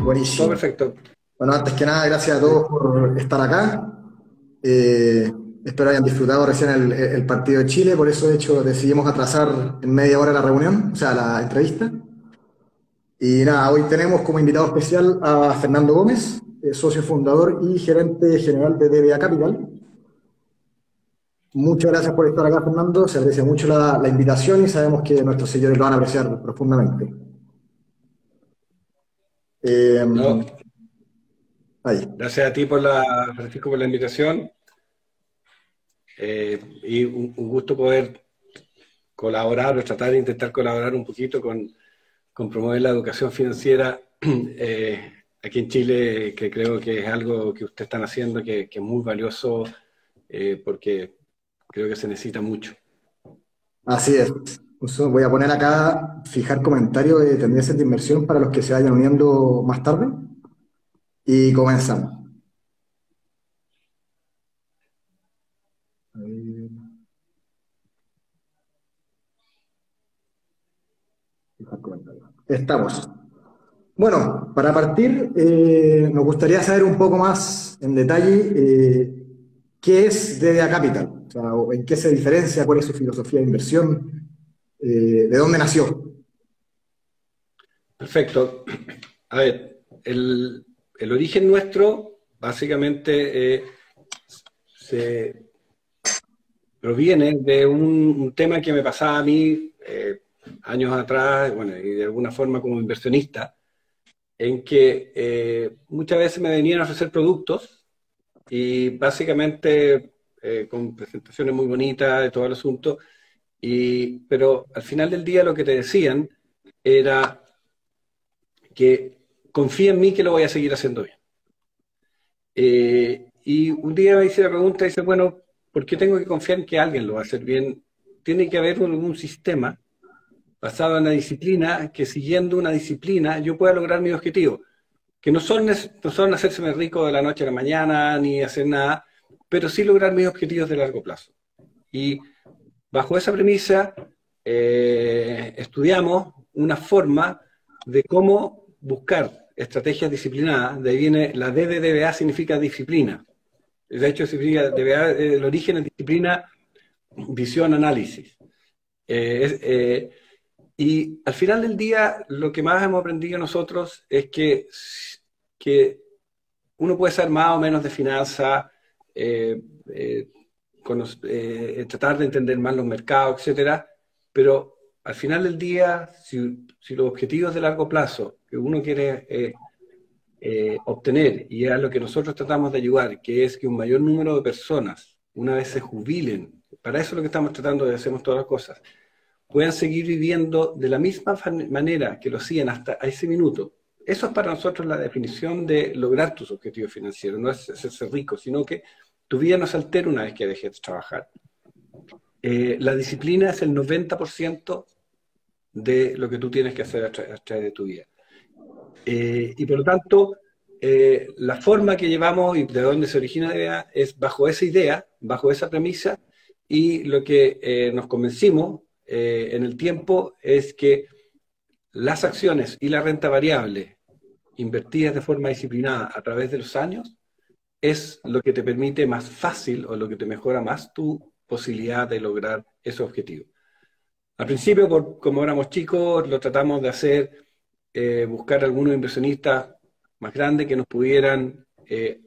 todo Buenísimo. perfecto. Bueno, antes que nada, gracias a todos por estar acá. Espero hayan disfrutado recién el partido de Chile, por eso de hecho decidimos atrasar en media hora la reunión, o sea, la entrevista. Y nada, hoy tenemos como invitado especial a Fernando Gómez, socio fundador y gerente general de DBA Capital. Muchas gracias por estar acá, Fernando. Se aprecia mucho la invitación y sabemos que nuestros seguidores lo van a apreciar profundamente. Eh, No, ahí. gracias a ti Francisco, por la invitación. Y un gusto poder colaborar o tratar de intentar colaborar un poquito con promover la educación financiera aquí en Chile, que creo que es algo que ustedes están haciendo, que es muy valioso, porque creo que se necesita mucho. Así es. Incluso voy a poner acá, fijar comentarios de tendencias de inversión para los que se vayan uniendo más tarde. Y comenzamos. A ver, fijar comentarios. Estamos. Bueno, para partir, nos gustaría saber un poco más en detalle qué es DDA Capital, o sea, o en qué se diferencia, cuál es su filosofía de inversión, de dónde nació. Perfecto. A ver, el origen nuestro básicamente se proviene de un tema que me pasaba a mí años atrás, bueno, y de alguna forma como inversionista, en que muchas veces me venían a ofrecer productos y básicamente con presentaciones muy bonitas de todo el asunto, pero al final del día lo que te decían era que confía en mí que lo voy a seguir haciendo bien. Y un día me hice la pregunta y dice, bueno, ¿por qué tengo que confiar en que alguien lo va a hacer bien? Tiene que haber un sistema basado en la disciplina, que siguiendo una disciplina yo pueda lograr mis objetivos, que no son hacerse rico de la noche a la mañana ni hacer nada, pero sí lograr mis objetivos de largo plazo. Y bajo esa premisa estudiamos una forma de cómo buscar estrategias disciplinadas. De ahí viene la D de DBA, significa disciplina. De hecho, significa DBA, el origen es disciplina, visión, análisis. Eh, y al final del día, lo que más hemos aprendido nosotros es que uno puede saber más o menos de finanzas, eh, eh, tratar de entender más los mercados, etcétera, pero al final del día, si los objetivos de largo plazo que uno quiere obtener, y es a lo que nosotros tratamos de ayudar, que es que un mayor número de personas, una vez se jubilen, para eso es lo que estamos tratando de hacer todas las cosas, puedan seguir viviendo de la misma manera que lo hacían hasta a ese minuto. Eso es para nosotros la definición de lograr tus objetivos financieros, no es hacerse rico, sino que tu vida no se altera una vez que dejes de trabajar. La disciplina es el 90% de lo que tú tienes que hacer a través de tu vida. Y por lo tanto, la forma que llevamos y de dónde se origina la idea es bajo esa idea, bajo esa premisa, y lo que nos convencimos en el tiempo es que las acciones y la renta variable invertidas de forma disciplinada a través de los años es lo que te permite más fácil o lo que te mejora más tu posibilidad de lograr esos objetivos. Al principio, como éramos chicos, lo tratamos de hacer, buscar algunos inversionistas más grandes que nos pudieran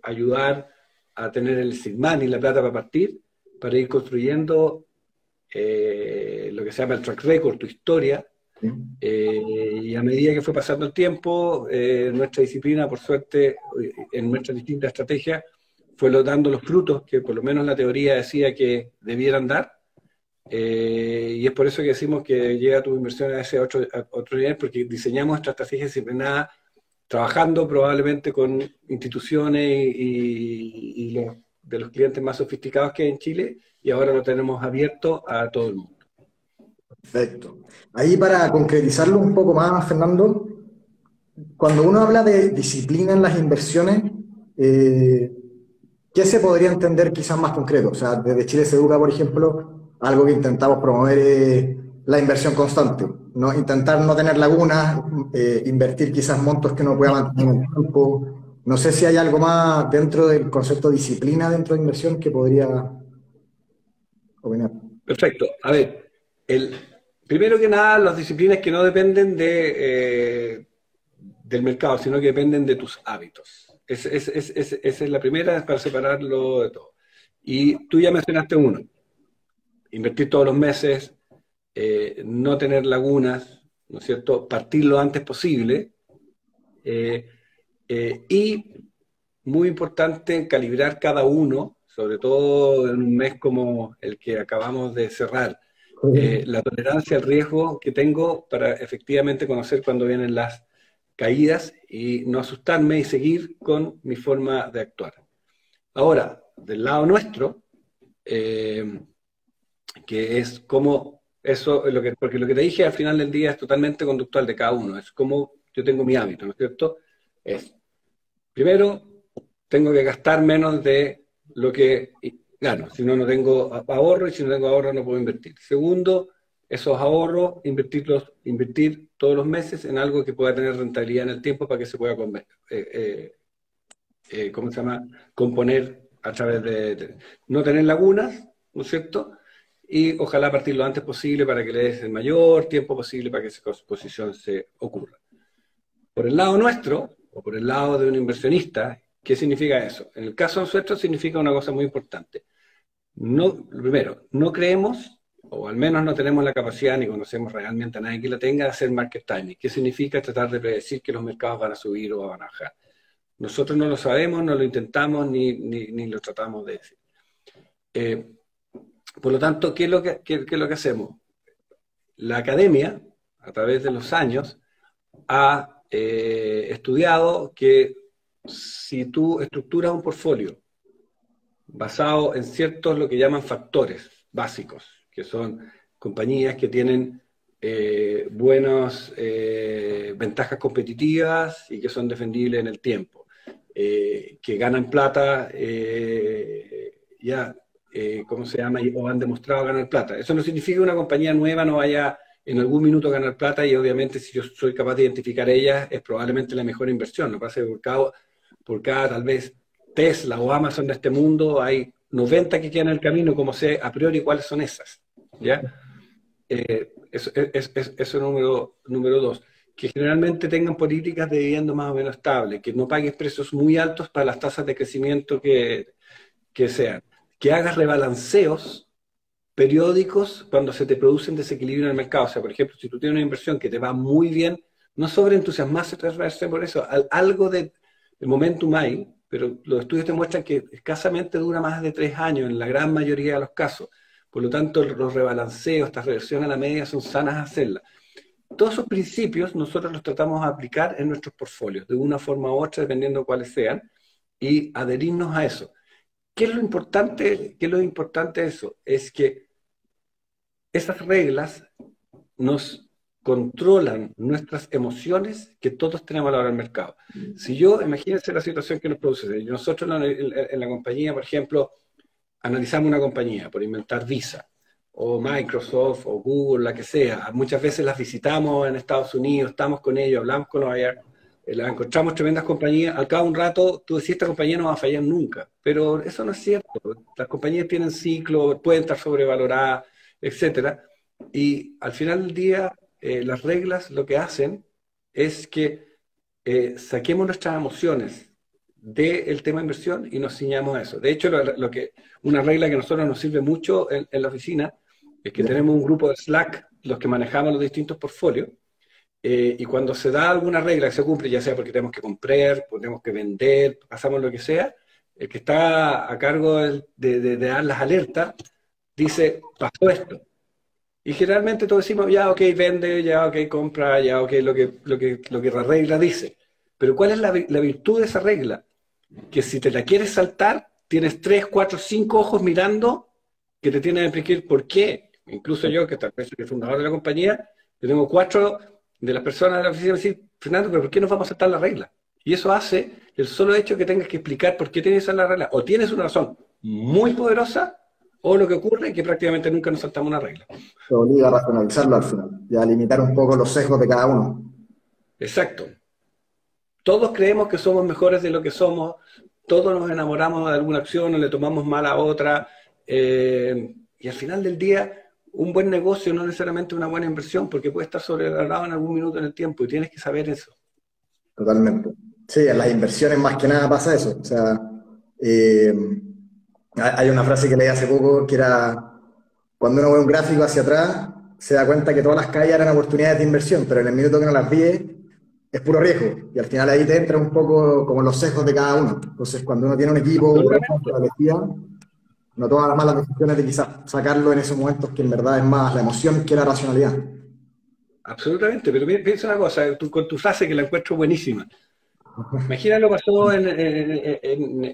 ayudar a tener el seed money, la plata para partir, para ir construyendo lo que se llama el track record, tu historia, y a medida que fue pasando el tiempo, nuestra disciplina, por suerte, en nuestras distintas estrategias, fue dando los frutos que por lo menos la teoría decía que debieran dar. Y es por eso que decimos que llega tu inversión a ese otro nivel, porque diseñamos esta estrategia disciplinada trabajando probablemente con instituciones y de los clientes más sofisticados que hay en Chile, y ahora lo tenemos abierto a todo el mundo. Perfecto. Ahí para concretizarlo un poco más, Fernando, cuando uno habla de disciplina en las inversiones, eh, ¿qué se podría entender quizás más concreto? O sea, desde Chile se educa, por ejemplo, algo que intentamos promover es la inversión constante, ¿no? Intentar no tener lagunas, invertir quizás montos que no pueda mantener en el tiempo. No sé si hay algo más dentro del concepto de disciplina dentro de inversión que podría opinar. Perfecto. A ver, primero que nada, las disciplinas que no dependen del mercado, sino que dependen de tus hábitos. Esa es la primera, para separarlo de todo. Y tú ya mencionaste uno, invertir todos los meses, no tener lagunas, ¿no es cierto? Partir lo antes posible, eh, y muy importante calibrar cada uno, sobre todo en un mes como el que acabamos de cerrar, la tolerancia al riesgo que tengo para efectivamente conocer cuándo vienen las caídas y no asustarme y seguir con mi forma de actuar. Ahora, del lado nuestro, eh, que es como eso, porque lo que te dije al final del día es totalmente conductual de cada uno, es como yo tengo mi hábito, ¿no es cierto? Es, primero, tengo que gastar menos de lo que gano, si no, no tengo ahorro y si no tengo ahorro no puedo invertir. Segundo, esos ahorros, invertir todos los meses en algo que pueda tener rentabilidad en el tiempo para que se pueda ¿cómo se llama? Componer a través de no tener lagunas, ¿no es cierto? Y ojalá partir lo antes posible para que le des el mayor tiempo posible para que esa exposición se ocurra. Por el lado nuestro, o por el lado de un inversionista, ¿qué significa eso? En el caso nuestro significa una cosa muy importante. No, primero, no creemos, o al menos no tenemos la capacidad, ni conocemos realmente a nadie que la tenga, de hacer market timing. ¿Qué significa tratar de predecir que los mercados van a subir o van a bajar? Nosotros no lo sabemos, no lo intentamos, ni lo tratamos de decir. Por lo tanto, ¿qué es lo que hacemos? La academia, a través de los años, ha estudiado que si tú estructuras un portfolio basado en ciertos, lo que llaman factores básicos, que son compañías que tienen buenas ventajas competitivas y que son defendibles en el tiempo, que ganan plata, ¿cómo se llama? O han demostrado ganar plata. Eso no significa que una compañía nueva no vaya en algún minuto a ganar plata y obviamente si yo soy capaz de identificar ellas es probablemente la mejor inversión. Lo que pasa es que por cada tal vez Tesla o Amazon de este mundo hay 90 que quedan en el camino, como sé a priori cuáles son esas. ¿Ya? Eso número dos. Que generalmente tengan políticas de dividendo más o menos estables, que no paguen precios muy altos para las tasas de crecimiento que sean. Que hagas rebalanceos periódicos cuando se te producen desequilibrio en el mercado. O sea, por ejemplo, si tú tienes una inversión que te va muy bien, no sobreentusiasmarse por eso. Algo de momentum hay, pero los estudios te muestran que escasamente dura más de 3 años en la gran mayoría de los casos. Por lo tanto, los rebalanceos, esta reversión a la media son sanas hacerlas. Todos esos principios nosotros los tratamos de aplicar en nuestros portfolios, de una forma u otra, dependiendo de cuáles sean, y adherirnos a eso. ¿Qué es lo importante? ¿Qué es lo importante de eso? Es que esas reglas nos controlan nuestras emociones que todos tenemos a la hora del mercado. Si imagínense la situación que nos produce. Nosotros en la compañía, por ejemplo, analizamos una compañía, por inventar Visa, o Microsoft, o Google, la que sea. Muchas veces las visitamos en Estados Unidos, estamos con ellos, hablamos con los allá, las encontramos tremendas compañías. Al cabo de un rato, tú decís, esta compañía no va a fallar nunca. Pero eso no es cierto. Las compañías tienen ciclo, pueden estar sobrevaloradas, etcétera. Y al final del día, las reglas lo que hacen es que saquemos nuestras emociones del tema de inversión y nos ciñamos a eso. De hecho, una regla que a nosotros nos sirve mucho en la oficina es que tenemos un grupo de Slack, los que manejamos los distintos portfolios, y cuando se da alguna regla que se cumple, ya sea porque tenemos que comprar, tenemos que vender, pasamos lo que sea, el que está a cargo de dar las alertas dice, pasó esto. Y generalmente todos decimos, ya, ok, vende, ya, ok, compra, ya, ok, lo que la regla dice. Pero ¿cuál es la virtud de esa regla? Que si te la quieres saltar, tienes 3, 4, 5 ojos mirando que te tienen que explicar por qué. Incluso yo, que tal vez soy el fundador de la compañía, yo tengo 4 de las personas de la oficina decir, Fernando, pero ¿por qué nos vamos a saltar la regla? Y eso hace el solo hecho que tengas que explicar por qué tienes esa la regla. O tienes una razón muy poderosa, O lo que ocurre es que prácticamente nunca nos saltamos una regla. Te obliga a racionalizarlo al final y a limitar un poco los sesgos de cada uno. Exacto. Todos creemos que somos mejores de lo que somos, todos nos enamoramos de alguna acción o le tomamos mal a otra, y al final del día, un buen negocio no es necesariamente una buena inversión, porque puede estar sobrevalorado en algún minuto en el tiempo, y tienes que saber eso. Totalmente. Sí, en las inversiones más que nada pasa eso. O sea, eh, hay una frase que leí hace poco que era, cuando uno ve un gráfico hacia atrás, se da cuenta que todas las caídas eran oportunidades de inversión, pero en el minuto que no las vi, es puro riesgo. Y al final ahí te entra un poco como los sesgos de cada uno. Entonces, cuando uno tiene un equipo Absolutamente. establecido, no todas las malas decisiones de quizás sacarlo en esos momentos que en verdad es más la emoción que la racionalidad. Absolutamente, pero piensa una cosa, con tu frase que la encuentro buenísima. Imagina lo pasó en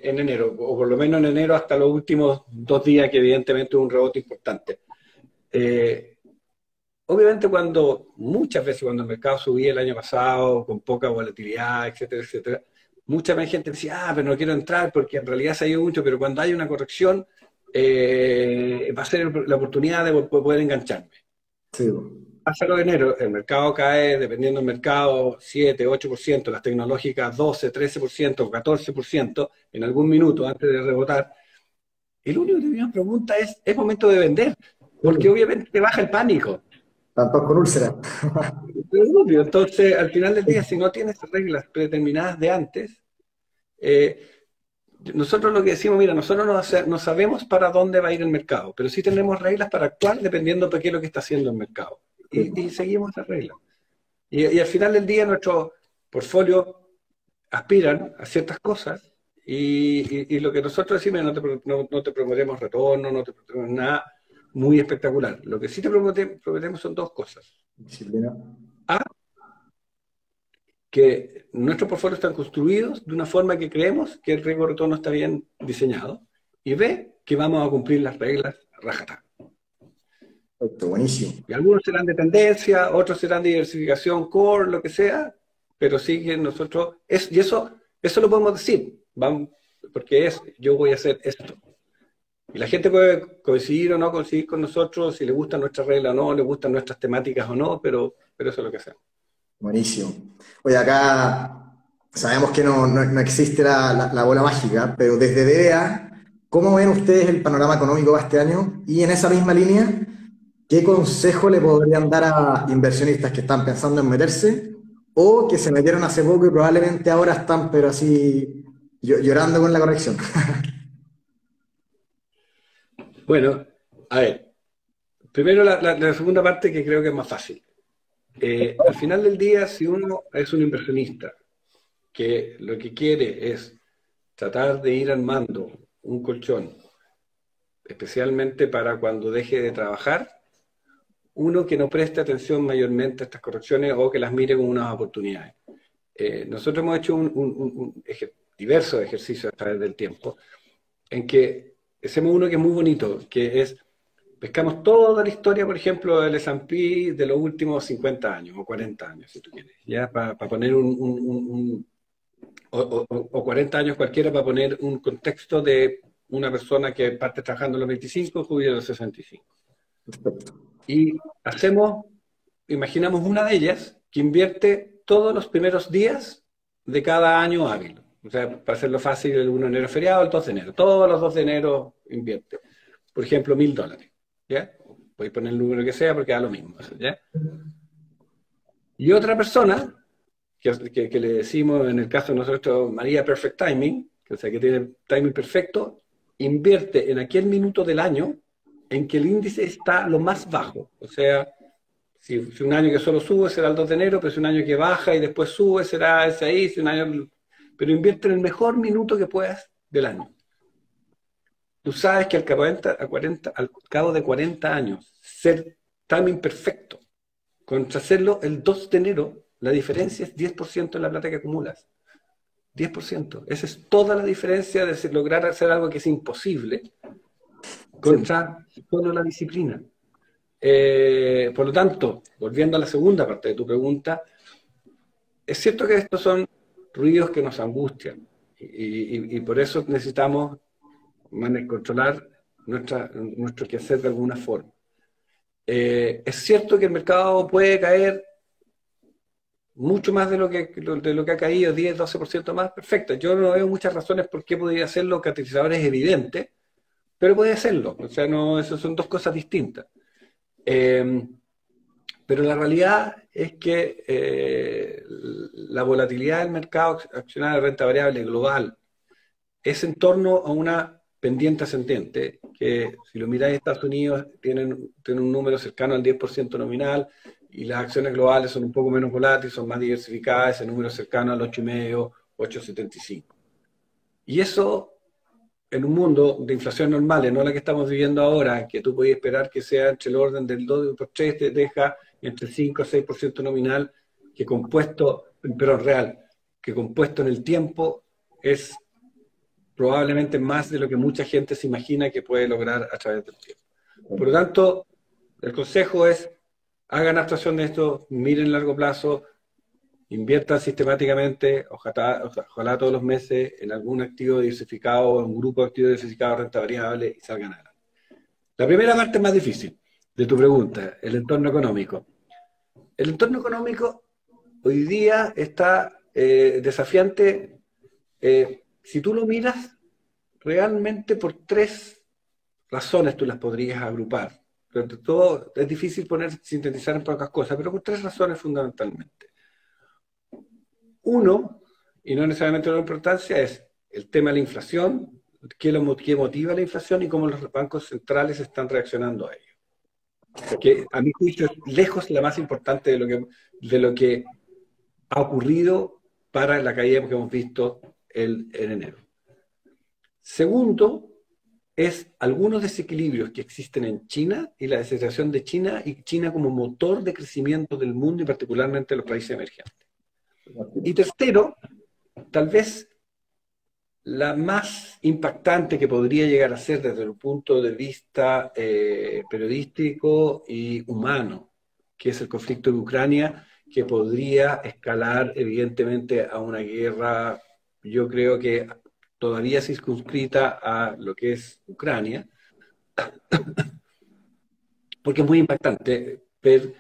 enero, o por lo menos en enero hasta los últimos 2 días, que evidentemente hubo un rebote importante. Eh, Obviamente muchas veces cuando el mercado subía el año pasado, con poca volatilidad, etcétera, etcétera, mucha más gente decía, pero no quiero entrar porque en realidad se ha ido mucho, pero cuando hay una corrección, va a ser la oportunidad de poder engancharme. Sí, Pasa lo de enero, el mercado cae, dependiendo del mercado, 7, 8%, las tecnológicas 12, 13% o 14% en algún minuto antes de rebotar. Y lo único que me pregunta es momento de vender, porque sí. obviamente te baja el pánico. Tanto con úlceras. Es obvio. Entonces, al final del día, si no tienes reglas predeterminadas de antes, eh, nosotros lo que decimos, mira, nosotros no sabemos para dónde va a ir el mercado, pero sí tenemos reglas para actuar dependiendo de qué es lo que está haciendo el mercado. Y seguimos esas reglas. Y al final del día, nuestros portfolios aspiran a ciertas cosas y lo que nosotros decimos, no te prometemos retorno, no te prometemos nada muy espectacular. Lo que sí te prometemos son dos cosas. Disciplina. A, que nuestros portfolios están construidos de una forma que creemos que el riesgo de retorno está bien diseñado. Y B, que vamos a cumplir las reglas a rajatabla. Perfecto, buenísimo. Y algunos serán de tendencia, otros serán de diversificación core, lo que sea, pero sí que nosotros, y eso lo podemos decir, vamos, porque yo voy a hacer esto. Y la gente puede coincidir o no coincidir con nosotros, si le gusta nuestra regla o no, le gustan nuestras temáticas o no, pero eso es lo que hacemos. Buenísimo. Oye, acá sabemos que no existe la bola mágica, pero desde DBA, ¿cómo ven ustedes el panorama económico para este año? Y en esa misma línea, ¿qué consejo le podrían dar a inversionistas que están pensando en meterse o que se metieron hace poco y probablemente ahora están, pero así, llorando con la corrección? Bueno, a ver, primero la segunda parte que creo que es más fácil. Al final del día, si uno es un inversionista que lo que quiere es tratar de ir armando un colchón, especialmente para cuando deje de trabajar, uno que no preste atención mayormente a estas correcciones o que las mire como unas oportunidades. Nosotros hemos hecho diversos ejercicios a través del tiempo en que hacemos uno que es muy bonito, que es pescamos toda la historia, por ejemplo, del S&P de los últimos 50 años o 40 años, si tú quieres, ya para poner o 40 años cualquiera para poner un contexto de una persona que parte trabajando a los 25 y jubila a los 65. Y imaginamos una de ellas que invierte todos los primeros días de cada año hábil. O sea, para hacerlo fácil, el 1 de enero es feriado, el 2 de enero. Todos los 2 de enero invierte. Por ejemplo, $1.000. ¿Ya? Podéis poner el número que sea porque da lo mismo. ¿Ya? Y otra persona, que le decimos en el caso de nosotros María Perfect Timing, o sea, que tiene timing perfecto, invierte en aquel minuto del año en que el índice está lo más bajo. O sea, si un año que solo sube será el 2 de enero, pero si un año que baja y después sube será ese ahí, si un año... Pero invierte en el mejor minuto que puedas del año. Tú sabes que al cabo de 40 años, ser timing perfecto, contra hacerlo el 2 de enero, la diferencia es 10% en la plata que acumulas. 10%. Esa es toda la diferencia de lograr hacer algo que es imposible Sí, contra solo la disciplina. Por lo tanto, volviendo a la segunda parte de tu pregunta, es cierto que estos son ruidos que nos angustian y por eso necesitamos controlar nuestro quehacer de alguna forma. Es cierto que el mercado puede caer mucho más de lo que ha caído, 10-12% más, perfecto. Yo no veo muchas razones por qué podría hacerlo, catalizador es evidente, pero puede hacerlo. O sea, no, eso son dos cosas distintas. Pero la realidad es que la volatilidad del mercado accionario de renta variable global es en torno a una pendiente ascendente, que si lo miráis, Estados Unidos tienen un número cercano al 10% nominal, y las acciones globales son un poco menos volátiles, son más diversificadas, ese número cercano al 8,5, 8,75. Y eso, en un mundo de inflación normal, no la que estamos viviendo ahora, que tú podías esperar que sea entre el orden del 2 por 3, te deja entre 5 a 6% nominal, que compuesto, pero real, que compuesto en el tiempo es probablemente más de lo que mucha gente se imagina que puede lograr a través del tiempo. Por lo tanto, el consejo es, hagan abstracción de esto, miren largo plazo, inviertan sistemáticamente, ojalá todos los meses, en algún activo diversificado, en un grupo de activos diversificados de renta variable y salgan adelante. La primera parte es más difícil de tu pregunta, el entorno económico. El entorno económico hoy día está desafiante. Si tú lo miras, realmente por tres razones tú las podrías agrupar. Pero todo es difícil sintetizar en pocas cosas, pero por tres razones fundamentalmente. Uno, y no necesariamente la importancia, es el tema de la inflación, qué motiva la inflación y cómo los bancos centrales están reaccionando a ello. Que a mi juicio es lejos la más importante de lo que ha ocurrido para la caída que hemos visto en enero. Segundo, es algunos desequilibrios que existen en China y la desaceleración de China y China como motor de crecimiento del mundo y particularmente los países emergentes. Y tercero, tal vez la más impactante que podría llegar a ser desde el punto de vista periodístico y humano, que es el conflicto de Ucrania, que podría escalar evidentemente a una guerra, yo creo que todavía circunscrita a lo que es Ucrania, porque es muy impactante ver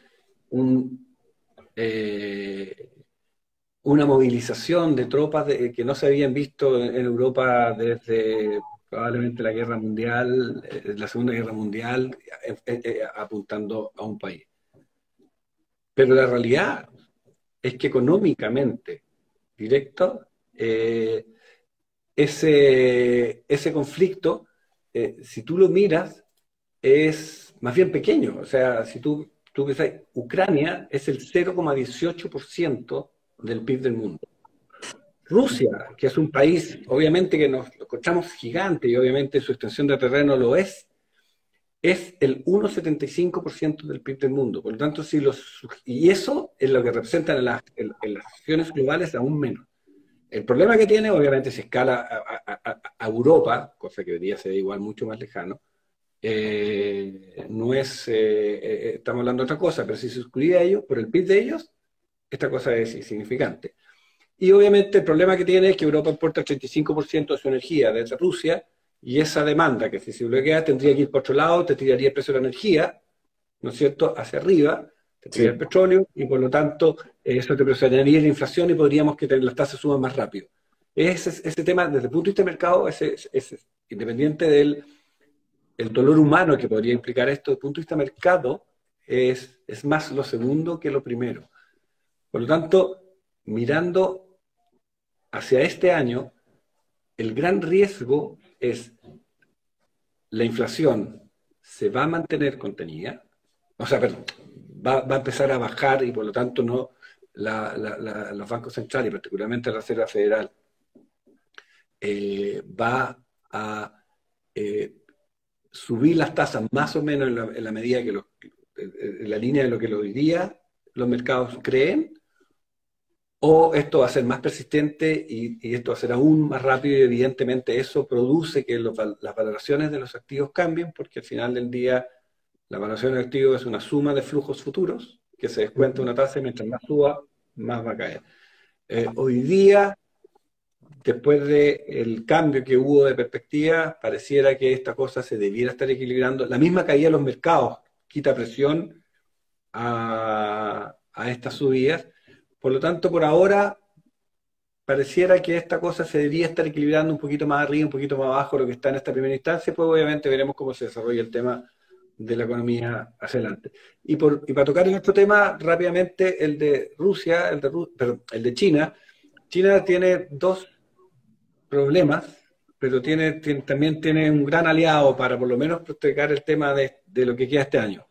una movilización de tropas que no se habían visto en Europa desde probablemente la Guerra Mundial, la Segunda Guerra Mundial, apuntando a un país. Pero la realidad es que económicamente, directo, ese conflicto, si tú lo miras, es más bien pequeño. O sea, si tú pensás, Ucrania es el 0,18% del PIB del mundo. Rusia, que es un país, obviamente que nos lo encontramos gigante y obviamente su extensión de terreno lo es el 1,75% del PIB del mundo. Por lo tanto, y eso es lo que representan en las acciones globales aún menos. El problema que tiene, obviamente, se escala a Europa, cosa que debería ser igual mucho más lejano. No es, estamos hablando de otra cosa, pero si se excluye a ellos, por el PIB de ellos, esta cosa es insignificante. Y obviamente el problema que tiene es que Europa importa el 35% de su energía desde Rusia, y esa demanda que si se bloquea tendría que ir por otro lado, te tiraría el precio de la energía, ¿no es cierto?, hacia arriba, te tiraría el petróleo, y por lo tanto eso te presionaría la inflación y podríamos que las tasas suban más rápido. Ese tema, desde el punto de vista del mercado, es independiente del dolor humano que podría implicar esto, desde el punto de vista del mercado, es más lo segundo que lo primero. Por lo tanto, mirando hacia este año, el gran riesgo es la inflación se va a mantener contenida, o sea, perdón, va a empezar a bajar y por lo tanto no los bancos centrales, particularmente la Reserva Federal, va a subir las tasas más o menos en la medida que en la línea de lo que hoy día los mercados creen, o esto va a ser más persistente y esto va a ser aún más rápido y evidentemente eso produce que las valoraciones de los activos cambien porque al final del día la valoración del activo es una suma de flujos futuros que se descuenta una tasa y mientras más suba, más va a caer. Hoy día después del cambio que hubo de perspectiva, pareciera que esta cosa se debiera estar equilibrando. La misma caída de los mercados quita presión a estas subidas. Por lo tanto, por ahora, pareciera que esta cosa se debería estar equilibrando un poquito más arriba, un poquito más abajo de lo que está en esta primera instancia, pues obviamente veremos cómo se desarrolla el tema de la economía hacia adelante. Y para tocar el otro tema rápidamente, el de Rusia, perdón, el de China. China tiene dos problemas, pero también tiene un gran aliado para por lo menos proteger el tema de lo que queda este año.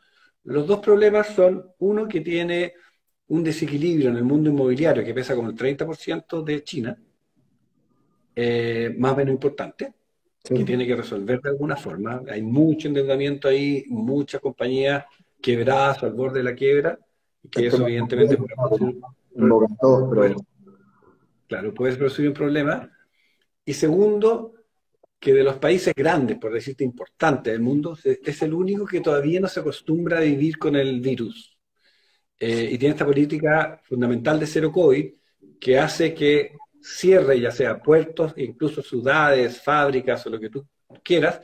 Los dos problemas son, uno que tiene un desequilibrio en el mundo inmobiliario que pesa como el 30% de China, más o menos importante, que tiene que resolver de alguna forma. Hay mucho endeudamiento ahí, muchas compañías quebradas al borde de la quiebra, y que eso evidentemente puede producir un problema. Y segundo, que de los países grandes, por decirte importantes del mundo, es el único que todavía no se acostumbra a vivir con el virus. Y tiene esta política fundamental de cero COVID que hace que cierre ya sea puertos, incluso ciudades, fábricas o lo que tú quieras,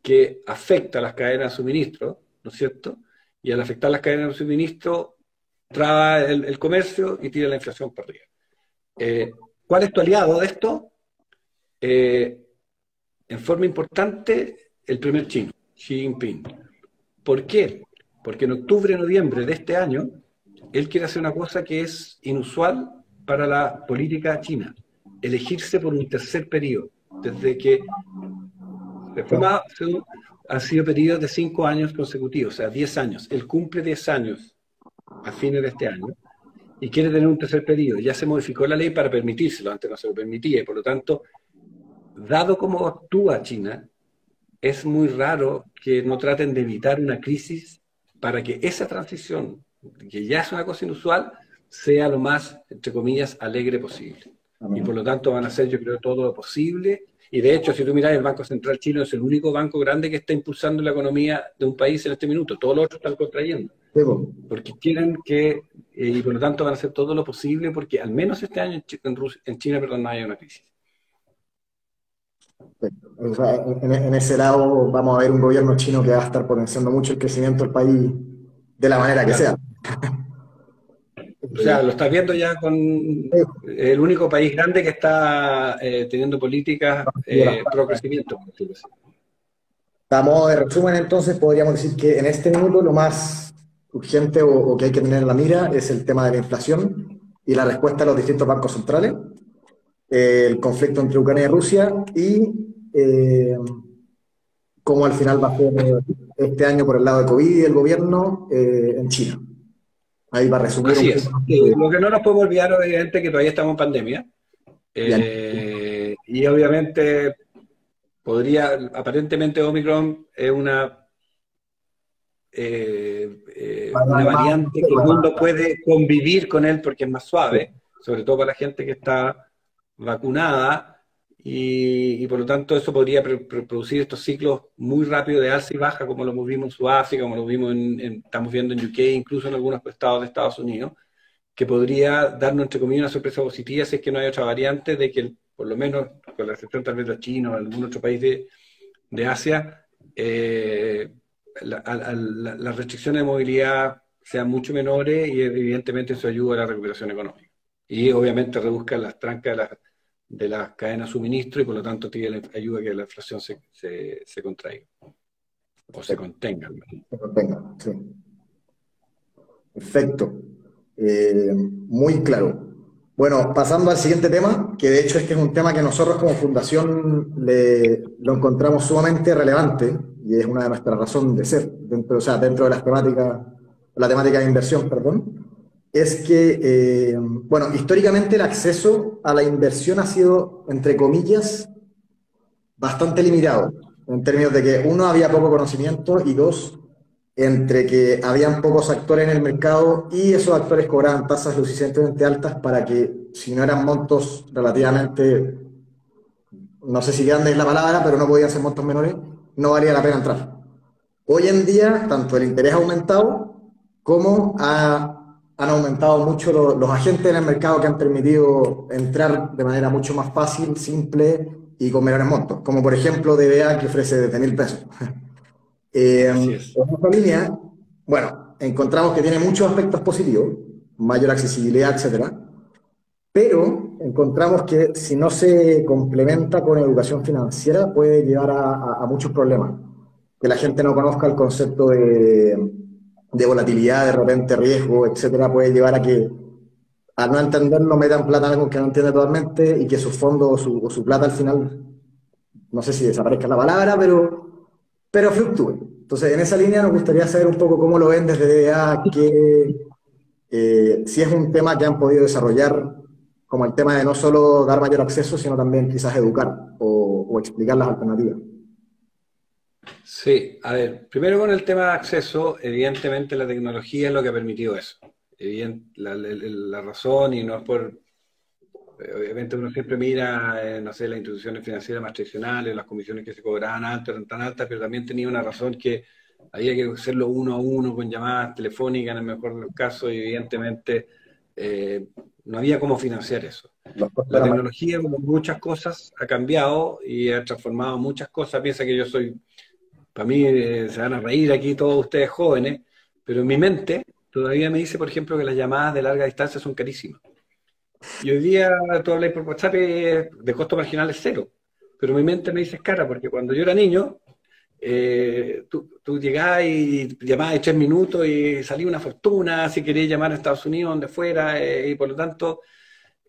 que afecta a las cadenas de suministro, ¿no es cierto? Y al afectar las cadenas de suministro, traba el comercio y tira la inflación para arriba. ¿Cuál es tu aliado de esto? En forma importante, el primer chino, Xi Jinping. ¿Por qué? Porque en octubre, noviembre de este año, él quiere hacer una cosa que es inusual para la política china: elegirse por un tercer periodo. Desde que reforma han sido periodos de 5 años consecutivos, o sea, 10 años. Él cumple 10 años a fines de este año y quiere tener un tercer periodo. Ya se modificó la ley para permitírselo, antes no se lo permitía, y por lo tanto, dado cómo actúa China, es muy raro que no traten de evitar una crisis para que esa transición, que ya es una cosa inusual, sea lo más, entre comillas, alegre posible. Y por lo tanto van a hacer, yo creo, todo lo posible. Y de hecho, si tú miras, el Banco Central chino es el único banco grande que está impulsando la economía de un país en este minuto. Todos los otros están contrayendo. Porque quieren que, y por lo tanto van a hacer todo lo posible porque al menos este año en China, no haya una crisis. O sea, en ese lado vamos a ver un gobierno chino que va a estar potenciando mucho el crecimiento del país de la manera que sea. O sea, lo estás viendo ya con el único país grande que está teniendo políticas pro crecimiento. A modo de resumen, entonces, podríamos decir que en este minuto lo más urgente o que hay que tener en la mira es el tema de la inflación y la respuesta de los distintos bancos centrales, el conflicto entre Ucrania y Rusia y cómo al final va a ser este año por el lado de COVID y el gobierno en China. Ahí va a resumir. Así es. Lo que no nos podemos olvidar, obviamente, que todavía estamos en pandemia. Y obviamente aparentemente Omicron es una variante que el mundo puede convivir con él porque es más suave, sobre todo para la gente que está vacunada, y por lo tanto eso podría producir estos ciclos muy rápidos de alza y baja, como lo vimos en Sudáfrica, como lo vimos estamos viendo en UK, incluso en algunos estados de Estados Unidos, que podría darnos, entre comillas, una sorpresa positiva si es que no hay otra variante, de que por lo menos, con la excepción tal vez de China o algún otro país de Asia, las restricciones de movilidad sean mucho menores y evidentemente eso ayuda a la recuperación económica. Y obviamente reduzca las trancas de las cadenas de suministro y por lo tanto ayuda a que la inflación se contraiga o se contenga. Se contenga, sí. Perfecto. Muy claro. Bueno, pasando al siguiente tema, que de hecho es un tema que nosotros como fundación lo encontramos sumamente relevante y es una de nuestras razones de ser, dentro de la temática de inversión, perdón. Es que, bueno, históricamente el acceso a la inversión ha sido, entre comillas, bastante limitado, en términos de que, uno, había poco conocimiento y dos, entre que habían pocos actores en el mercado y esos actores cobraban tasas lo suficientemente altas para que, si no eran montos relativamente, no sé si grande es la palabra, pero no podían ser montos menores, no valía la pena entrar. Hoy en día, tanto el interés ha aumentado como han aumentado mucho los agentes en el mercado que han permitido entrar de manera mucho más fácil, simple y con menores montos, como por ejemplo DBA que ofrece desde 1.000 pesos. Así En es. esta línea, bueno, encontramos que tiene muchos aspectos positivos, mayor accesibilidad, etcétera, pero encontramos que si no se complementa con educación financiera puede llevar a muchos problemas. Que la gente no conozca el concepto de volatilidad, de repente riesgo, etcétera, puede llevar a que al no entenderlo metan plata en algo que no entiende totalmente y que sus fondos o su plata al final, no sé si desaparezca la palabra, pero fluctúe. Entonces, en esa línea nos gustaría saber un poco cómo lo ven desde DBA, si es un tema que han podido desarrollar como el tema de no solo dar mayor acceso, sino también quizás educar o explicar las alternativas. Sí, a ver, primero con el tema de acceso, evidentemente la tecnología es lo que ha permitido eso. La razón, y no es por, obviamente uno siempre mira, no sé, las instituciones financieras más tradicionales, las comisiones que se cobraban antes eran tan altas, pero también tenía una razón que había que hacerlo uno a uno con llamadas telefónicas en el mejor de los casos, y evidentemente eh, no había cómo financiar eso. Los costos La eran tecnología, como muchas cosas, ha cambiado y ha transformado muchas cosas. Piensa que yo soy, para mí, se van a reír aquí todos ustedes jóvenes, pero en mi mente todavía me dice, por ejemplo, que las llamadas de larga distancia son carísimas. Y hoy día tú hablas por WhatsApp de costo marginal es cero, pero mi mente me dice es cara, porque cuando yo era niño, tú llegabas y llamabas de 3 minutos y salía una fortuna si querías llamar a Estados Unidos, donde fuera, y por lo tanto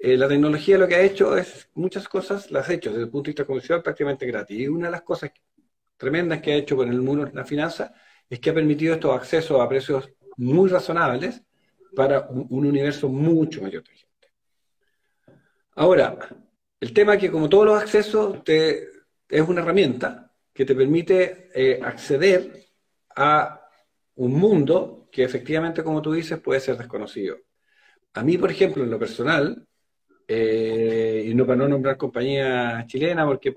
la tecnología lo que ha hecho es muchas cosas, las ha hecho desde el punto de vista comercial prácticamente gratis. Y una de las cosas tremendas que ha hecho con el mundo de la finanza es que ha permitido estos accesos a precios muy razonables para un universo mucho mayor de gente. Ahora, el tema es que como todos los accesos es una herramienta que te permite acceder a un mundo que efectivamente, como tú dices, puede ser desconocido. A mí, por ejemplo, en lo personal, y no para no nombrar compañías chilenas, porque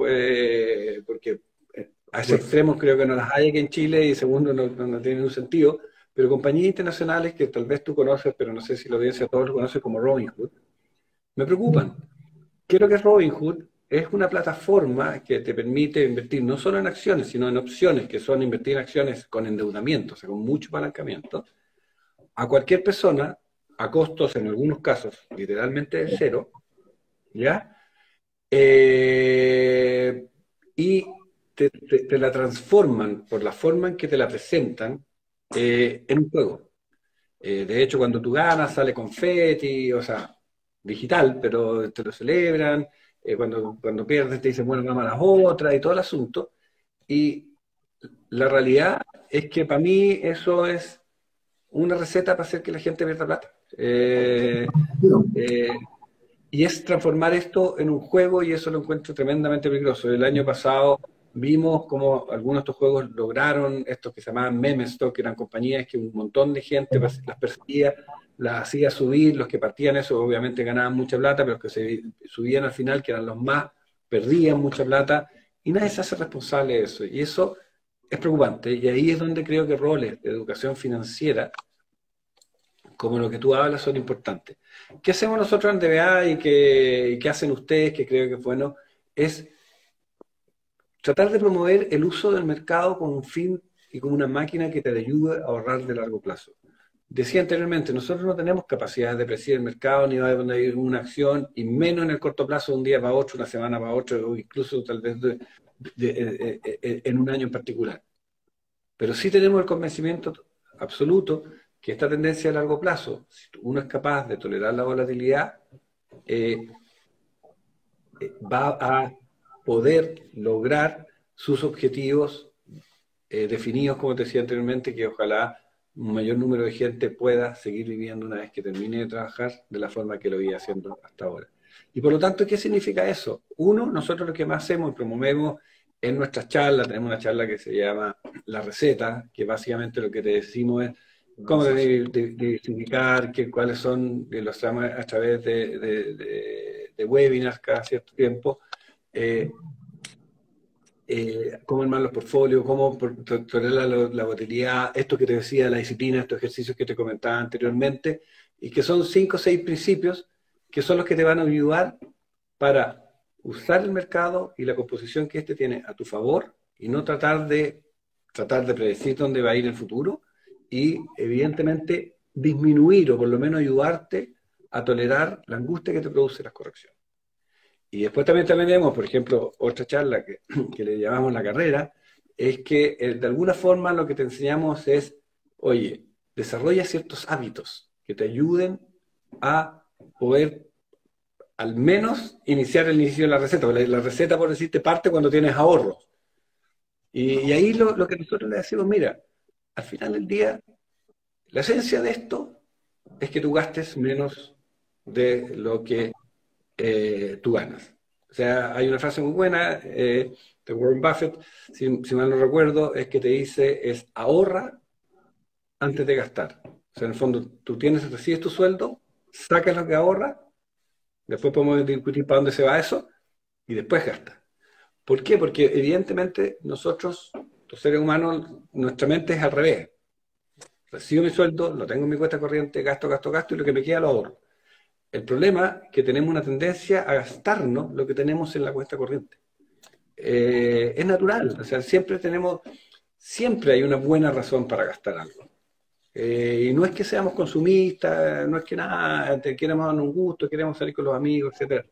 a ese fuertes. extremo creo que no las hay aquí en Chile y segundo no tienen un sentido, pero compañías internacionales que tal vez tú conoces, pero no sé si la audiencia todos lo conoce como Robinhood, me preocupan. ¿Qué es lo que es Robinhood? Es una plataforma que te permite invertir no solo en acciones, sino en opciones, que son invertir en acciones con endeudamiento, o sea, con mucho apalancamiento, a cualquier persona, a costos en algunos casos literalmente de cero, ¿ya? Eh, y te la transforman por la forma en que te la presentan en un juego. De hecho, cuando tú ganas, sale confeti, o sea, digital, pero te lo celebran. Cuando pierdes, te dicen, bueno, vamos a las otras y todo el asunto. Y la realidad es que para mí eso es una receta para hacer que la gente pierda plata. Eh, y es transformar esto en un juego y eso lo encuentro tremendamente peligroso. El año pasado vimos cómo algunos de estos juegos lograron estos que se llamaban meme stock, que eran compañías que un montón de gente las perseguía, las hacía subir, los que partían eso obviamente ganaban mucha plata, pero los que se subían al final, que eran los más, perdían mucha plata y nadie se hace responsable de eso. Y eso es preocupante y ahí es donde creo que roles de educación financiera como lo que tú hablas son importantes. ¿Qué hacemos nosotros en DBA y qué hacen ustedes, que creo que es bueno? Es tratar de promover el uso del mercado con un fin y como una máquina que te ayude a ahorrar de largo plazo. Decía anteriormente, nosotros no tenemos capacidad de predecir el mercado ni de ir una acción, y menos en el corto plazo, un día para otro, una semana para otro, o incluso tal vez en un año en particular. Pero sí tenemos el convencimiento absoluto que esta tendencia a largo plazo, si uno es capaz de tolerar la volatilidad, eh, va a poder lograr sus objetivos definidos, como te decía anteriormente, que ojalá un mayor número de gente pueda seguir viviendo una vez que termine de trabajar de la forma que lo iba haciendo hasta ahora. Y por lo tanto, ¿qué significa eso? Uno, nosotros lo que más hacemos y promovemos en nuestras charlas, tenemos una charla que se llama La Receta, que básicamente lo que te decimos es cómo diversificar, cuáles son, lo hacemos a través de webinars cada cierto tiempo, eh, cómo armar los portfolios, cómo tolerar la volatilidad, esto que te decía, la disciplina, estos ejercicios que te comentaba anteriormente, y que son 5 o 6 principios que son los que te van a ayudar para usar el mercado y la composición que este tiene a tu favor y no tratar de predecir dónde va a ir el futuro y evidentemente disminuir o por lo menos ayudarte a tolerar la angustia que te produce las correcciones. Y después también tenemos, por ejemplo, otra charla que le llamamos la carrera, es que de alguna forma lo que te enseñamos es, oye, desarrolla ciertos hábitos que te ayuden a poder al menos iniciar el inicio de la receta. La receta, por decirte, parte cuando tienes ahorros. Y ahí lo que nosotros le decimos, mira, al final del día, la esencia de esto es que tú gastes menos de lo que tú ganas. O sea, hay una frase muy buena de Warren Buffett, si mal no recuerdo, es que te dice, es ahorra antes de gastar. O sea, en el fondo, recibes tu sueldo, sacas lo que ahorras, después podemos discutir para dónde se va eso, y después gastas. ¿Por qué? Porque evidentemente nosotros, los seres humanos, nuestra mente es al revés. Recibo mi sueldo, lo tengo en mi cuenta corriente, gasto, gasto, gasto, y lo que me queda lo ahorro. El problema es que tenemos una tendencia a gastarnos lo que tenemos en la cuenta corriente. Es natural, o sea, siempre hay una buena razón para gastar algo. Y no es que seamos consumistas, no es que nada, queremos darnos un gusto, queremos salir con los amigos, etc.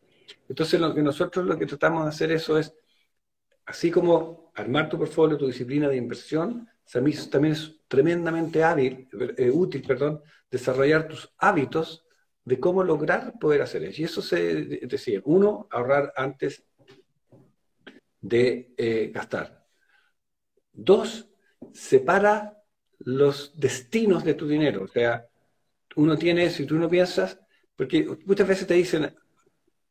Entonces nosotros lo que tratamos de hacer eso es, así como armar tu portfolio, tu disciplina de inversión, también es tremendamente útil, desarrollar tus hábitos de cómo lograr poder hacer eso. Y eso se decía, uno, ahorrar antes de gastar. Dos, separa los destinos de tu dinero. O sea, si tú no piensas, porque muchas veces te dicen,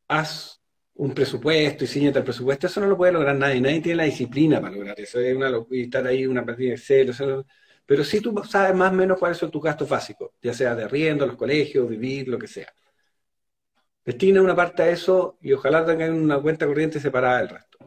haz un presupuesto y ciñete al presupuesto, eso no lo puede lograr nadie tiene la disciplina para lograr eso, y estar ahí una partida de Excel, pero sí tú sabes más o menos cuáles son tus gastos básicos, ya sea de arriendo, los colegios, vivir, lo que sea. Destina una parte a eso y ojalá tengan una cuenta corriente separada del resto.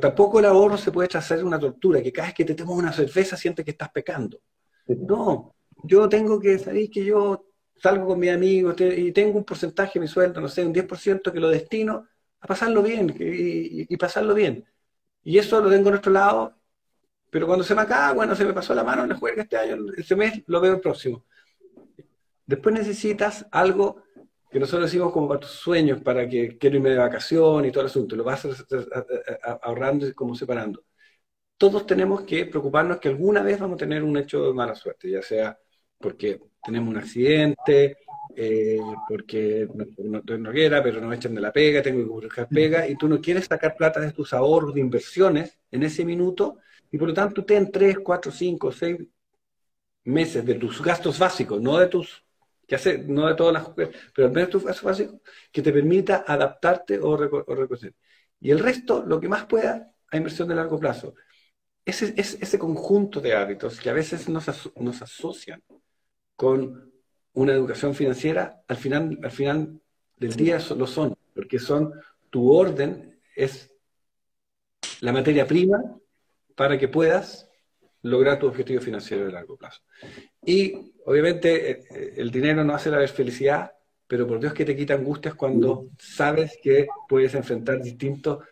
Tampoco el ahorro se puede hacer una tortura, que cada vez que te tomas una cerveza sientes que estás pecando. No, yo tengo que saber que yo salgo con mis amigos y tengo un porcentaje de mi sueldo, no sé, un 10% que lo destino a pasarlo bien y pasarlo bien. Y eso lo tengo en otro lado, pero cuando se me acaba, bueno, se me pasó la mano en la juerga este año, este mes lo veo el próximo. Después necesitas algo que nosotros decimos como para tus sueños, para que quiero irme de vacación y todo el asunto, lo vas ahorrando y como separando. Todos tenemos que preocuparnos que alguna vez vamos a tener un hecho de mala suerte, ya sea porque tenemos un accidente, porque no quiera, pero nos echan de la pega, tengo que buscar pega, y tú no quieres sacar plata de tus ahorros de inversiones en ese minuto, y por lo tanto ten 3, 4, 5, 6 meses de tus gastos básicos, no de no de todas las, pero al menos tus gastos básicos, que te permita adaptarte o reconocer. Y el resto, lo que más pueda, a inversión de largo plazo. Ese conjunto de hábitos que a veces nos asocian con una educación financiera, al final del día lo son, porque tu orden es la materia prima para que puedas lograr tu objetivo financiero de largo plazo. Y obviamente el dinero no hace la felicidad, pero por Dios que te quita angustias cuando sabes que puedes enfrentar distintos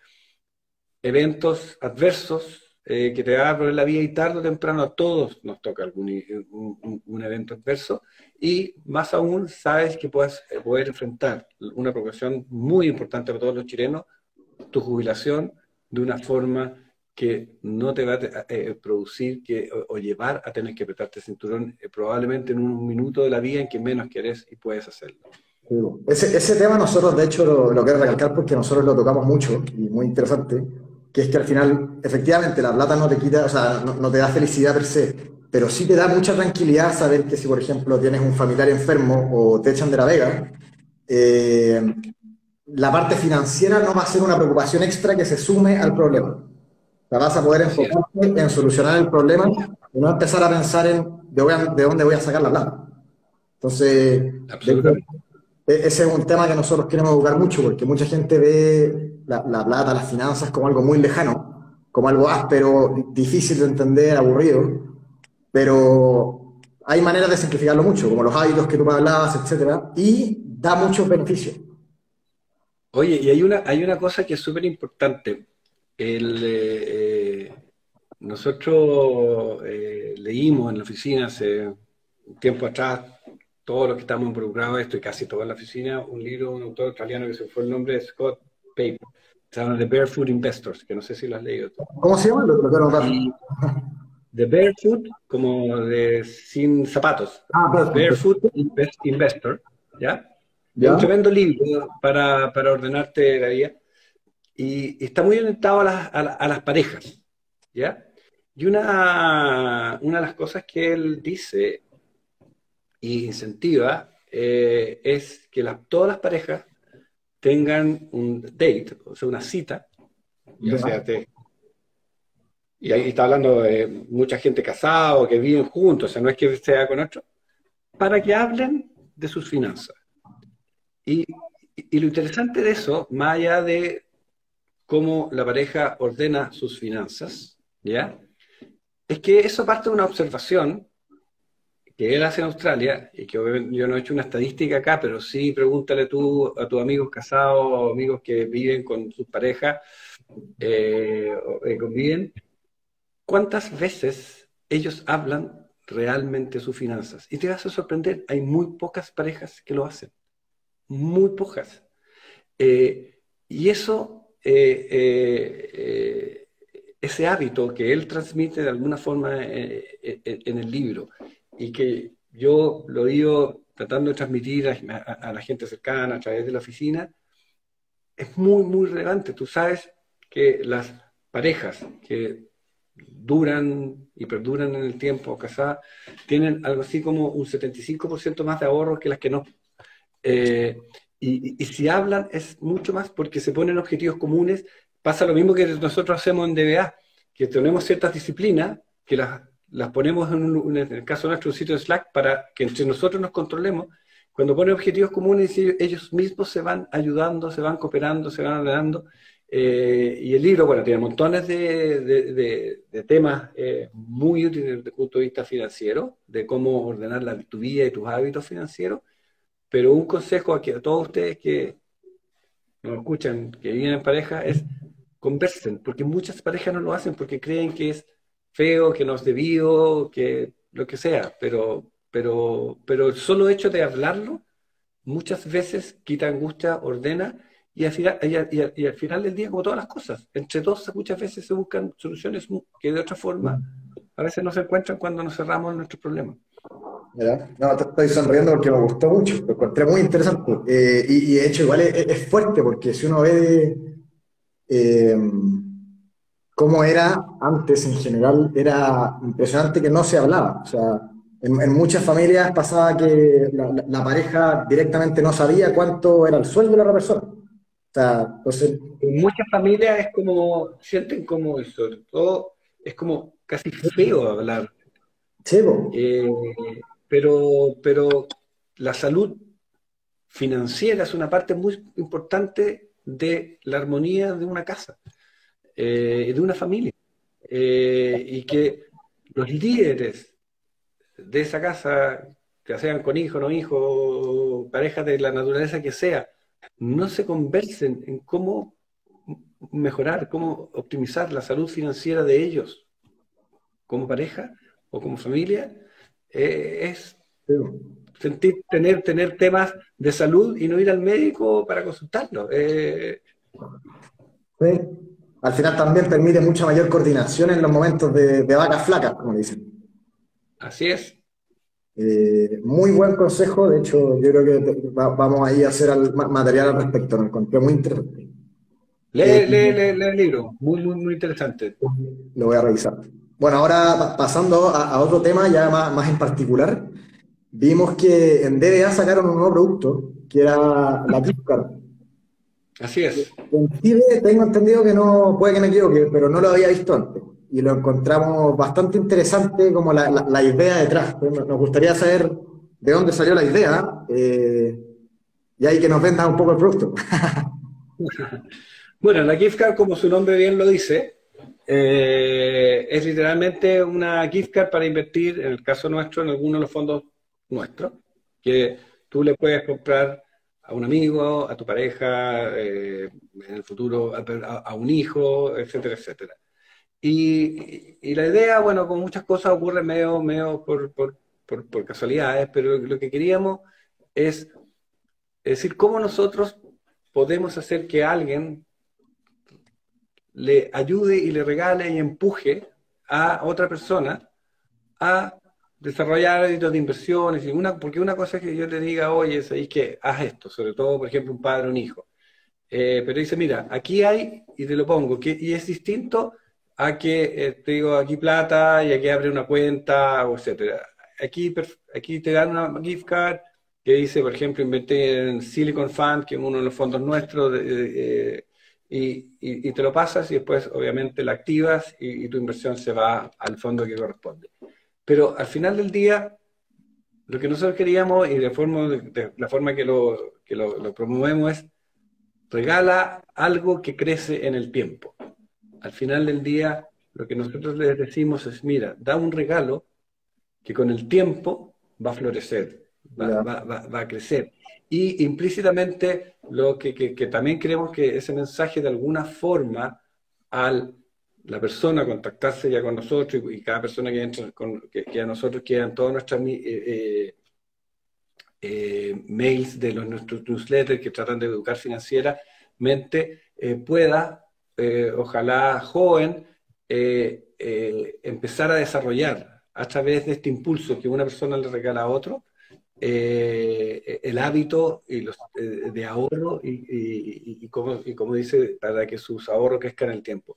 eventos adversos que te van a poner la vida, y tarde o temprano a todos nos toca un evento adverso, y más aún sabes que puedes poder enfrentar una preocupación muy importante para todos los chilenos, tu jubilación, de una forma que no te va a producir o llevar a tener que apretarte el cinturón probablemente en un minuto de la vida en que menos querés y puedes hacerlo. Ese tema nosotros de hecho lo quiero recalcar porque nosotros lo tocamos mucho y muy interesante, que es que al final efectivamente la plata no te quita, o sea, no te da felicidad per se, pero sí te da mucha tranquilidad saber que si por ejemplo tienes un familiar enfermo o te echan de la vega, la parte financiera no va a ser una preocupación extra que se sume al problema. O sea, vas a poder enfocarte en solucionar el problema y no empezar a pensar en de dónde voy a sacar la plata. Entonces, Ese es un tema que nosotros queremos educar mucho, porque mucha gente ve la plata, las finanzas como algo muy lejano, como algo áspero, difícil de entender, aburrido, pero hay maneras de simplificarlo mucho, como los hábitos que tú me hablabas, etcétera, y da muchos beneficios. Oye, y hay una cosa que es súper importante. El, nosotros leímos en la oficina hace un tiempo atrás, todos los que estamos involucrados en esto y casi toda la oficina, un libro de un autor australiano que se fue el nombre de Scott Pape, se llama The Barefoot Investors, que no sé si lo has leído tú. ¿Cómo se llama? Lo quiero anotar. Y The Barefoot, como de sin zapatos, Ah, perfecto. Barefoot Investor, ¿ya? Es un ¿Ya? tremendo libro para ordenarte la vida y está muy orientado a las parejas, ¿ya? Y una de las cosas que él dice y incentiva es que todas las parejas tengan un date, o sea, una cita, ya ¿Ya? sea y ahí está hablando de mucha gente casada o que viven juntos, o sea, no es que sea con otro, para que hablen de sus finanzas. Y, y lo interesante de eso, más allá de cómo la pareja ordena sus finanzas, ¿ya? Es que eso parte de una observación que él hace en Australia, y que obviamente yo no he hecho una estadística acá, pero sí pregúntale tú a tus amigos casados o amigos que viven con sus parejas, conviven, ¿cuántas veces ellos hablan realmente de sus finanzas? Y te vas a sorprender, hay muy pocas parejas que lo hacen, muy pocas. Y eso, ese hábito que él transmite de alguna forma en el libro y que yo lo he ido tratando de transmitir a la gente cercana a través de la oficina, es muy, muy relevante. Tú sabes que las parejas que duran y perduran en el tiempo casadas tienen algo así como un 75% más de ahorros que las que no. Eh, y si hablan es mucho más porque se ponen objetivos comunes. Pasa lo mismo que nosotros hacemos en DBA, que tenemos ciertas disciplinas que las ponemos en el caso de nuestro sitio de Slack para que entre nosotros nos controlemos. Cuando ponen objetivos comunes, ellos mismos se van ayudando, se van cooperando, se van ordenando. Y el libro, bueno, tiene montones de temas muy útiles desde el punto de vista financiero, de cómo ordenar tu vida y tus hábitos financieros. Pero un consejo a todos ustedes que nos escuchan, que viven en pareja, es conversen, porque muchas parejas no lo hacen porque creen que es feo, que no es debido, que lo que sea, pero el solo hecho de hablarlo muchas veces quita angustia, ordena, y al final, y al final del día, como todas las cosas, entre dos muchas veces se buscan soluciones que de otra forma a veces no se encuentran cuando nos cerramos en nuestros problemas. ¿Ya? No, te estoy sonriendo porque me gustó mucho, lo encontré muy interesante. Y de hecho igual es fuerte porque si uno ve eh, cómo era antes en general, era impresionante que no se hablaba. O sea, en muchas familias pasaba que la pareja directamente no sabía cuánto era el sueldo de la otra persona. O sea, entonces, En muchas familias es como, sienten como, y sobre todo, es como casi feo hablar. sí, po, Eh, pero la salud financiera es una parte muy importante de la armonía de una casa, de una familia. Y que los líderes de esa casa, ya sean con hijos, no hijos, parejas de la naturaleza que sea, no se conversen en cómo mejorar, cómo optimizar la salud financiera de ellos como pareja o como familia, es sí, po. tener temas de salud y no ir al médico para consultarlo. Sí. Al final también permite mucha mayor coordinación en los momentos de vacas flacas, como dicen. Así es. Muy buen consejo, de hecho yo creo que vamos ahí a hacer material al respecto, lo encontré muy interesante. Eh, Lee el libro, muy, muy, muy interesante. lo voy a revisar. Bueno, ahora pasando a otro tema ya más en particular, vimos que en DBA sacaron un nuevo producto que era la gift card. Así es. En Chile tengo entendido que no, puede que me equivoque, pero no lo había visto antes. Y lo encontramos bastante interesante como la idea detrás. Nos gustaría saber de dónde salió la idea. Y ahí que nos vendan un poco el producto. Bueno, la gift card, como su nombre bien lo dice, es literalmente una gift card para invertir, en el caso nuestro, en alguno de los fondos nuestros, que tú le puedes comprar a un amigo, a tu pareja, en el futuro a un hijo, etcétera, etcétera. Y la idea, bueno, con muchas cosas ocurre medio por casualidades, pero lo que queríamos es decir cómo nosotros podemos hacer que alguien le ayude y le regale y empuje a otra persona a desarrollar hábitos de inversiones. Porque una cosa es que yo te diga, oye, sabéis que haz esto, sobre todo, por ejemplo, un padre o un hijo. Pero dice, mira, aquí hay, y te lo pongo, y es distinto a que te digo, aquí plata y aquí abre una cuenta, o etcétera. Aquí te dan una gift card que dice, por ejemplo, invertí en Silicon Fund, que es uno de los fondos nuestros, y te lo pasas y después obviamente la activas y tu inversión se va al fondo que corresponde. Pero al final del día, lo que nosotros queríamos y de la forma que lo promovemos es regala algo que crece en el tiempo. Al final del día, lo que nosotros les decimos es, mira, da un regalo que con el tiempo va a florecer, Ya. va a crecer. Y implícitamente que también queremos que ese mensaje de alguna forma a la persona contactarse ya con nosotros y cada persona que entra que a nosotros quedan todas nuestras mails de nuestros newsletters que tratan de educar financieramente, pueda, ojalá joven, empezar a desarrollar a través de este impulso que una persona le regala a otro, el hábito de ahorro como dice, para que sus ahorros crezcan en el tiempo.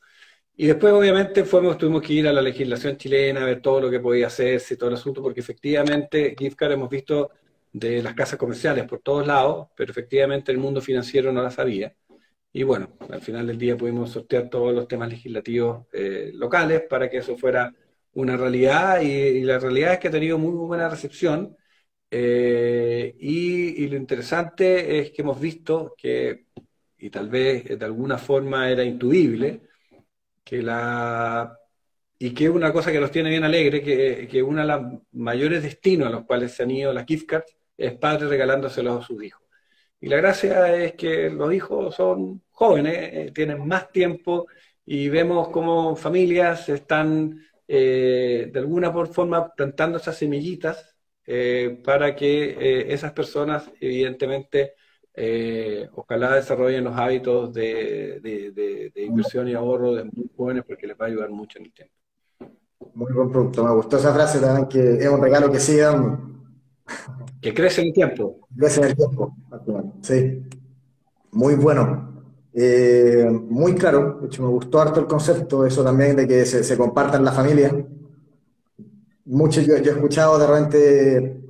Y después, obviamente, tuvimos que ir a la legislación chilena, a ver todo lo que podía hacerse, todo el asunto, porque efectivamente, gift card hemos visto de las casas comerciales por todos lados, pero efectivamente el mundo financiero no la sabía. Y bueno, al final del día pudimos sortear todos los temas legislativos locales para que eso fuera una realidad, y la realidad es que ha tenido muy buena recepción. Y lo interesante es que hemos visto que, y tal vez de alguna forma era intuible, que y que es una cosa que nos tiene bien alegre, que uno de los mayores destinos a los cuales se han ido las gift cards es padres regalándoselos a sus hijos. Y la gracia es que los hijos son jóvenes, tienen más tiempo y vemos cómo familias están de alguna forma plantando esas semillitas para que esas personas evidentemente ojalá desarrollen los hábitos de inversión y ahorro de muy jóvenes porque les va a ayudar mucho en el tiempo. Muy buen producto. Me gustó esa frase también, que es un regalo que sigue dando. Que crece en el tiempo. Crece en el tiempo, al final. Sí, muy bueno. Muy claro. De hecho, me gustó harto el concepto, eso también de que se compartan la familia. Yo he escuchado de repente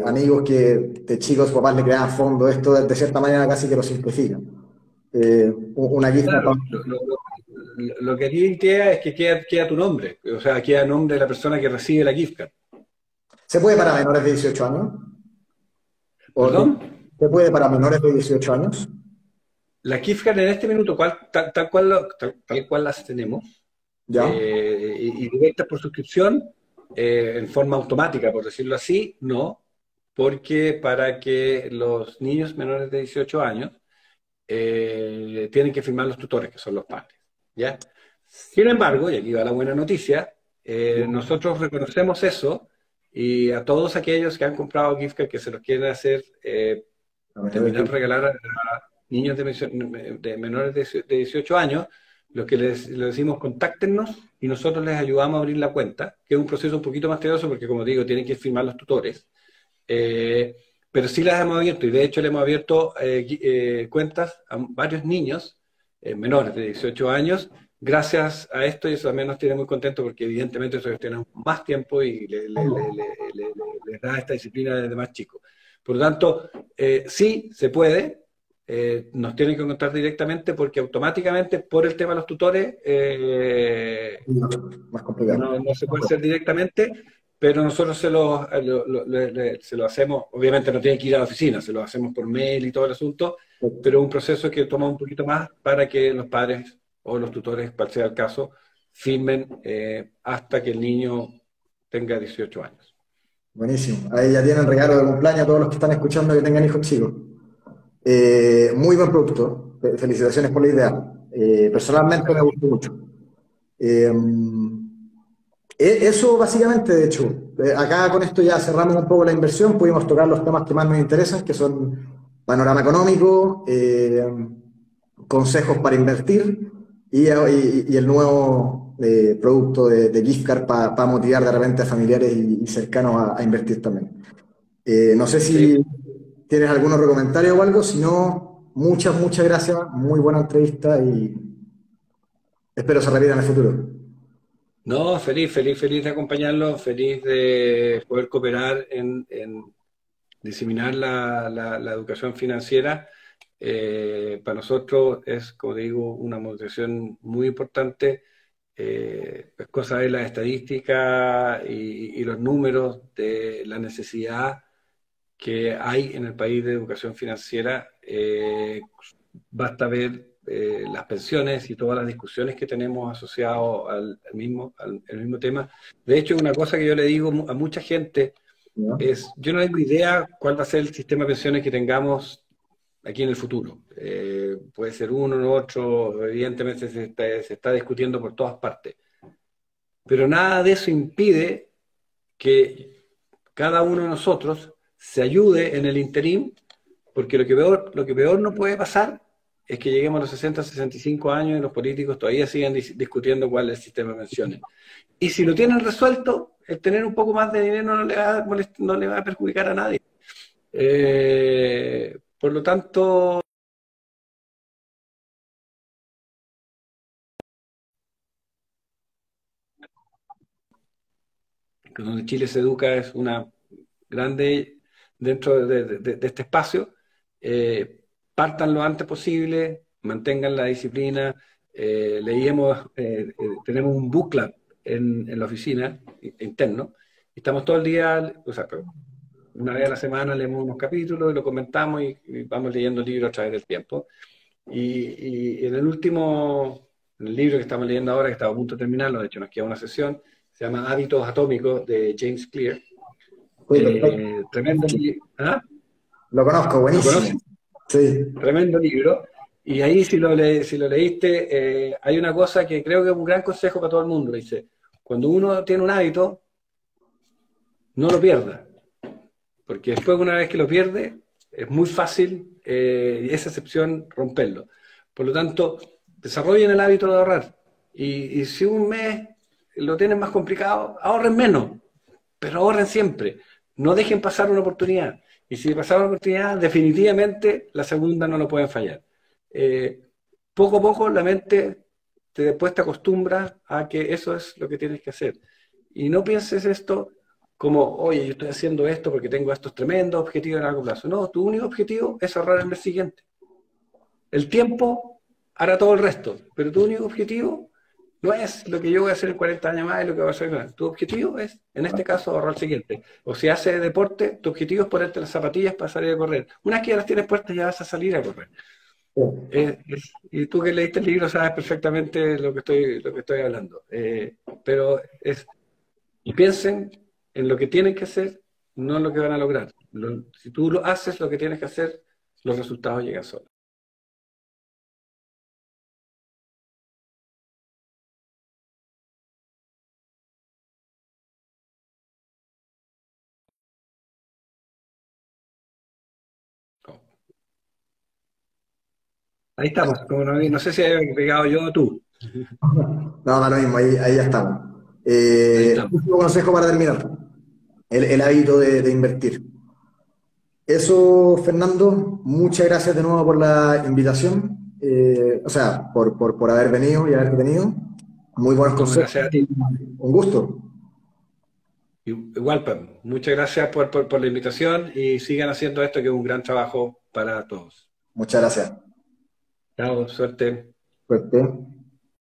amigos que de chicos papás le creaban fondo, esto de cierta manera casi que lo simplifican. Una lista Claro, lo que aquí queda es que queda tu nombre, o sea, queda el nombre de la persona que recibe la gift card. ¿se puede para menores de 18 años? ¿O ¿Perdón? se puede para menores de 18 años? La gift card en este minuto, tal cual las tenemos, ¿Ya? y directas por suscripción, en forma automática, por decirlo así, no, porque para que los niños menores de 18 años tienen que firmar los tutores, que son los padres, ¿ya? Sin embargo, y aquí va la buena noticia, nosotros reconocemos eso y a todos aquellos que han comprado gift card que se los quieren hacer, terminar de regalar a niños de menores de 18 años, lo que les decimos, contáctenos y nosotros les ayudamos a abrir la cuenta, que es un proceso un poquito más tedioso porque, como digo, tienen que firmar los tutores. Eh, pero sí las hemos abierto y de hecho le hemos abierto cuentas a varios niños menores de 18 años gracias a esto, y eso también nos tiene muy contentos porque evidentemente ellos tienen más tiempo y les da esta disciplina desde más chicos. Por lo tanto, sí se puede, nos tienen que contar directamente porque automáticamente por el tema de los tutores Más complicado. no se puede hacer directamente, pero nosotros se lo hacemos, obviamente no tienen que ir a la oficina, se lo hacemos por mail y todo el asunto, pero un proceso que toma un poquito más para que los padres o los tutores, cual sea el caso, firmen hasta que el niño tenga 18 años. Buenísimo. Ahí ya tienen regalo de cumpleaños a todos los que están escuchando que tengan hijos chicos. Muy buen producto. Felicitaciones por la idea. Personalmente me gustó mucho. Eh, Eso básicamente, de hecho, acá con esto ya cerramos un poco la inversión, pudimos tocar los temas que más nos interesan, que son panorama económico, consejos para invertir y el nuevo producto de gift card para motivar de repente a familiares y cercanos a invertir también. No sé si Sí. tienes algún otro comentario o algo, si no, muchas gracias, muy buena entrevista y espero se repita en el futuro. No, feliz de acompañarlo, feliz de poder cooperar en diseminar la educación financiera. Para nosotros es, como digo, una motivación muy importante. Es cosa de las estadísticas y los números de la necesidad que hay en el país de educación financiera. Basta ver las pensiones y todas las discusiones que tenemos asociadas al mismo tema. De hecho, una cosa que yo le digo a mucha gente ¿Ya? es, yo no tengo idea cuál va a ser el sistema de pensiones que tengamos aquí en el futuro. Puede ser uno o otro, evidentemente se está discutiendo por todas partes, pero nada de eso impide que cada uno de nosotros se ayude en el interín, porque lo que peor no puede pasar es que lleguemos a los 60, 65 años y los políticos todavía sigan discutiendo cuál es el sistema de pensiones. Y si lo tienen resuelto, el tener un poco más de dinero no le va a perjudicar a nadie. Por lo tanto, donde Chile se educa es una grande dentro de este espacio. Partan lo antes posible, mantengan la disciplina. Tenemos un book club en la oficina interno. Y estamos todo el día, o sea, una vez a la semana leemos unos capítulos y lo comentamos y vamos leyendo libros a través del tiempo. Y en el libro que estamos leyendo ahora, que estamos a punto de terminarlo, de hecho nos queda una sesión, se llama Hábitos Atómicos de James Clear. Uy, perfecto. Tremendo libro. ¿Ah? Lo conozco, ¿Lo buenísimo. conoces? Sí, Tremendo libro. Y ahí, si lo leíste, hay una cosa que creo que es un gran consejo para todo el mundo. Dice, cuando uno tiene un hábito, no lo pierda. Porque después, una vez que lo pierde, es muy fácil, esa excepción, romperlo. Por lo tanto, desarrollen el hábito de ahorrar. Y si un mes lo tienen más complicado, ahorren menos, pero ahorren siempre. No dejen pasar una oportunidad. Y si pasar una oportunidad, definitivamente la segunda no lo pueden fallar. Eh, Poco a poco la mente después te acostumbra a que eso es lo que tienes que hacer. Y no pienses esto como, oye, yo estoy haciendo esto porque tengo estos tremendos objetivos a largo plazo. No, tu único objetivo es ahorrar el mes siguiente. El tiempo hará todo el resto, pero tu único objetivo no es lo que yo voy a hacer en 40 años más y lo que voy a hacer más. Tu objetivo es, en este caso, ahorrar el siguiente. O si haces deporte, tu objetivo es ponerte las zapatillas para salir a correr. Una vez que ya las tienes puestas, ya vas a salir a correr. sí. Y tú que leíste el libro sabes perfectamente lo que estoy hablando. Pero y piensen en lo que tienen que hacer, no en lo que van a lograr. Si tú lo haces lo que tienes que hacer, los resultados llegan solos. Ahí estamos. Como no sé si he pegado yo o tú. No, da lo mismo, ahí ya estamos. Ahí estamos. Último consejo para terminar, el hábito de invertir. Eso, Fernando, muchas gracias de nuevo por la invitación, o sea, por haber venido y haber venido. Muy buenos No, consejos. gracias a ti. Un gusto. Igual, Pam. Muchas gracias por la invitación y sigan haciendo esto que es un gran trabajo para todos. Muchas gracias. Chao, suerte. Suerte.